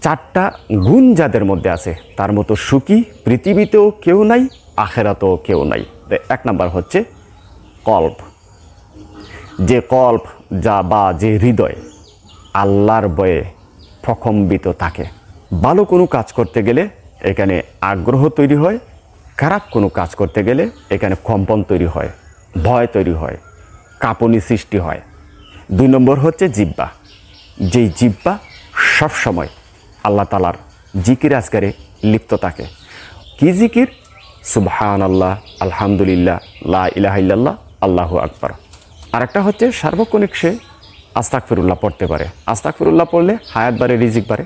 চারটা গুণ যাদের মধ্যে আছে তার মতো সুখী পৃথিবীতেও কেউ নাই, আখেরাতেও কেউ নাই। এক নাম্বার হচ্ছে কল্ব। যে কল্ব বা যে হৃদয় আল্লাহর ভয়ে প্রকম্পিত থাকে। ভালো কোনো কাজ করতে গেলে এখানে আগ্রহ তৈরি হয়, খারাপ কোনো কাজ করতে গেলে এখানে কম্পন তৈরি হয়, ভয় তৈরি হয়, কাঁপুনি সৃষ্টি হয়। 2 নম্বর হচ্ছে জিহ্বা। যেই জিহ্বা সবসময় আল্লাহ তাআলার জিকির আজকারে লিপ্ত থাকে। কি জিকির? সুবহানাল্লাহ, আলহামদুলিল্লাহ, লা ইলাহা ইল্লাল্লাহ, আল্লাহু আকবার। আরেকটা হচ্ছে সার্বক্ষণিক সে আস্তাগফিরুল্লাহ পড়তে পারে। আস্তাগফিরুল্লাহ পড়লে হায়াত বাড়ে, রিজিক বাড়ে।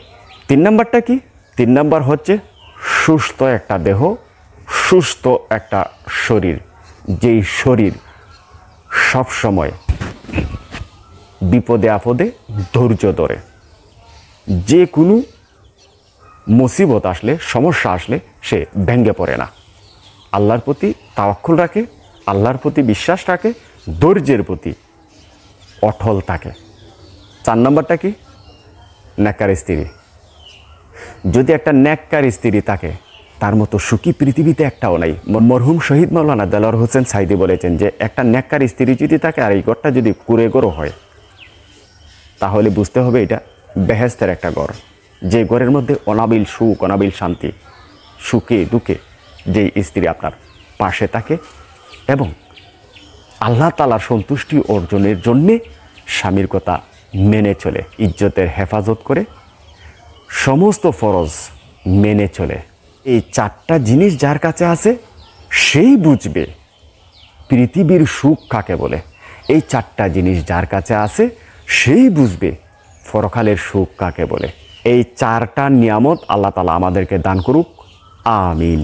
3 নাম্বারটা কি? 3 নাম্বার হচ্ছে সুস্থ একটা দেহ, সুস্থ একটা শরীর। যেই শরীর সব সময় বিপদে আপদে ধৈর্য ধরে। যে কোনো মুসিবত আসলে, সমস্যা আসলে সে ভেঙে পড়ে না। আল্লাহর প্রতি তাওয়াক্কুল রাখে, আল্লাহর প্রতি বিশ্বাস রাখে, ধৈর্যের প্রতি অটল থাকে। 4 নম্বরটা কি? নেককার স্ত্রী। যদি একটা নেককার স্ত্রী থাকে তার মতো সুখী পৃথিবীতে একটাও নাই। মরহুম শহীদ মাওলানা দেলোয়ার হোসেন সাইদি বলেছেন যে একটা নেককার স্ত্রী যদি থাকে আর এই ঘরটা যদি কুঁড়ে ঘরও হয় তাহলে বুঝতে হবে এটা বেহেশতের একটা ঘর। যে ঘরের মধ্যে অনাবিল সুখ, অনাবিল শান্তি, সুখে দুঃখে যেই স্ত্রী আপনার পাশে থাকে এবং আল্লাহ তাআলার সন্তুষ্টি অর্জনের জন্যে স্বামীর কথা মেনে চলে, ইজ্জতের হেফাজত করে, সমস্ত ফরজ মেনে চলে। এই 4টা জিনিস যার কাছে আছে সেই বুঝবে পৃথিবীর সুখ কাকে বলে। এই 4টা জিনিস যার কাছে আছে সেই বুঝবে পরকালের সুখ কাকে বলে। এই 4টা নিয়ামত আল্লাহ তাআলা আমাদেরকে দান করুক, আমিন।